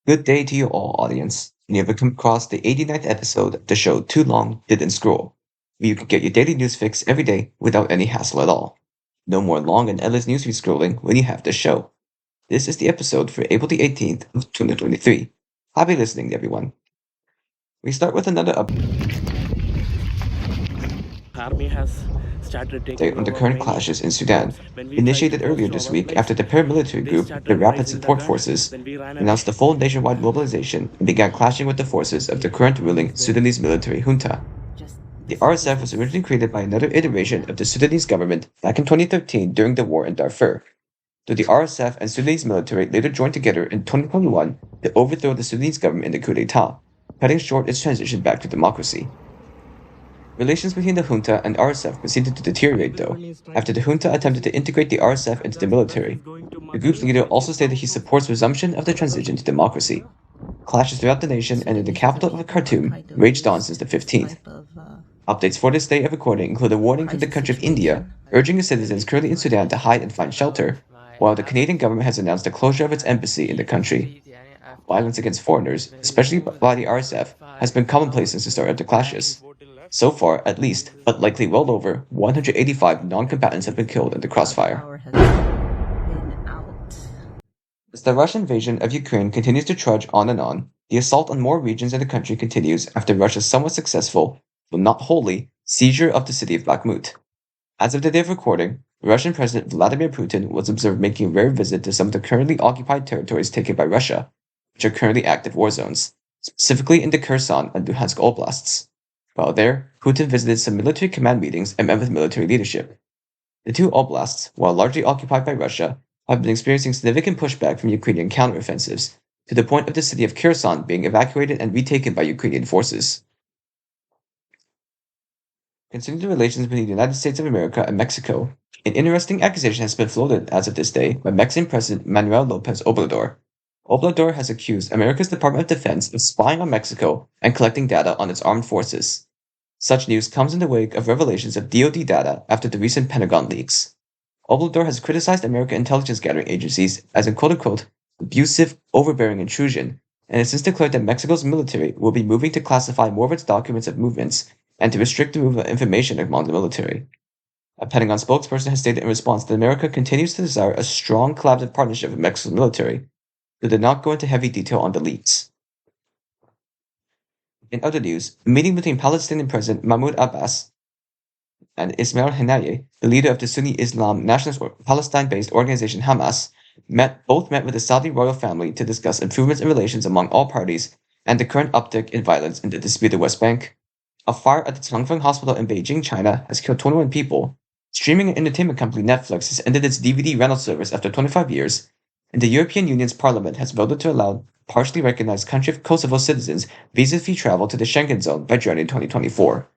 Good day to you all, audience, and you have come across the 89th episode of the show Too Long Didn't Scroll, where you can get your daily news fix every day without any hassle at all. No more long and endless newsfeed scrolling when you have this show. This is the episode for April the 18th of 2023. Happy listening, everyone. We start with another Army has started update taking on the over current many clashes in Sudan, roads. When we tried to initiated post earlier this our week updates, after the paramilitary they group, the started Rapid raising the Support gun. Forces, Then we ran away. announced a full nationwide mobilization and began clashing with the forces of the current ruling Sudanese military junta. The RSF was originally created by another iteration of the Sudanese government back in 2013 during the war in Darfur. Though the RSF and Sudanese military later joined together in 2021 to overthrow the Sudanese government in the coup d'etat, cutting short its transition back to democracy. Relations between the junta and RSF proceeded to deteriorate, though, after the junta attempted to integrate the RSF into the military. The group's leader also stated he supports resumption of the transition to democracy. Clashes throughout the nation and in the capital of Khartoum raged on since the 15th. Updates for this day of recording include a warning from the country of India, urging the citizens currently in Sudan to hide and find shelter, while the Canadian government has announced the closure of its embassy in the country. Violence against foreigners, especially by the RSF, has been commonplace since the start of the clashes. So far, at least, but likely well over, 185 non-combatants have been killed in the crossfire. As the Russian invasion of Ukraine continues to trudge on and on, the assault on more regions in the country continues after Russia's somewhat successful, though not wholly, seizure of the city of Bakhmut. As of the day of recording, Russian President Vladimir Putin was observed making a rare visit to some of the currently occupied territories taken by Russia, which are currently active war zones, specifically in the Kherson and Luhansk oblasts. While there, Putin visited some military command meetings and met with military leadership. The two oblasts, while largely occupied by Russia, have been experiencing significant pushback from Ukrainian counteroffensives, to the point of the city of Kherson being evacuated and retaken by Ukrainian forces. Concerning the relations between the United States of America and Mexico, an interesting accusation has been floated as of this day by Mexican President Manuel Lopéz Obrador. Obrador has accused America's Department of Defense of spying on Mexico and collecting data on its armed forces. Such news comes in the wake of revelations of DoD data after the recent Pentagon leaks. Obrador has criticized American intelligence gathering agencies as a quote-unquote abusive, overbearing intrusion, and has since declared that Mexico's military will be moving to classify more of its documents of movements and to restrict the movement of information among the military. A Pentagon spokesperson has stated in response that America continues to desire a strong collaborative partnership with Mexico's military, but did not go into heavy detail on the leaks. In other news, a meeting between Palestinian President Mahmoud Abbas and Ismail Haniyeh, the leader of the Sunni Islam nationalist Palestine-based organization Hamas, both met with the Saudi royal family to discuss improvements in relations among all parties and the current uptick in violence in the disputed West Bank. A fire at the Changfeng Hospital in Beijing, China, has killed 21 people. Streaming and entertainment company Netflix has ended its DVD rental service after 25 years, and the European Union's parliament has voted to allow partially recognized country of Kosovo citizens visa-free travel to the Schengen zone by January 2024.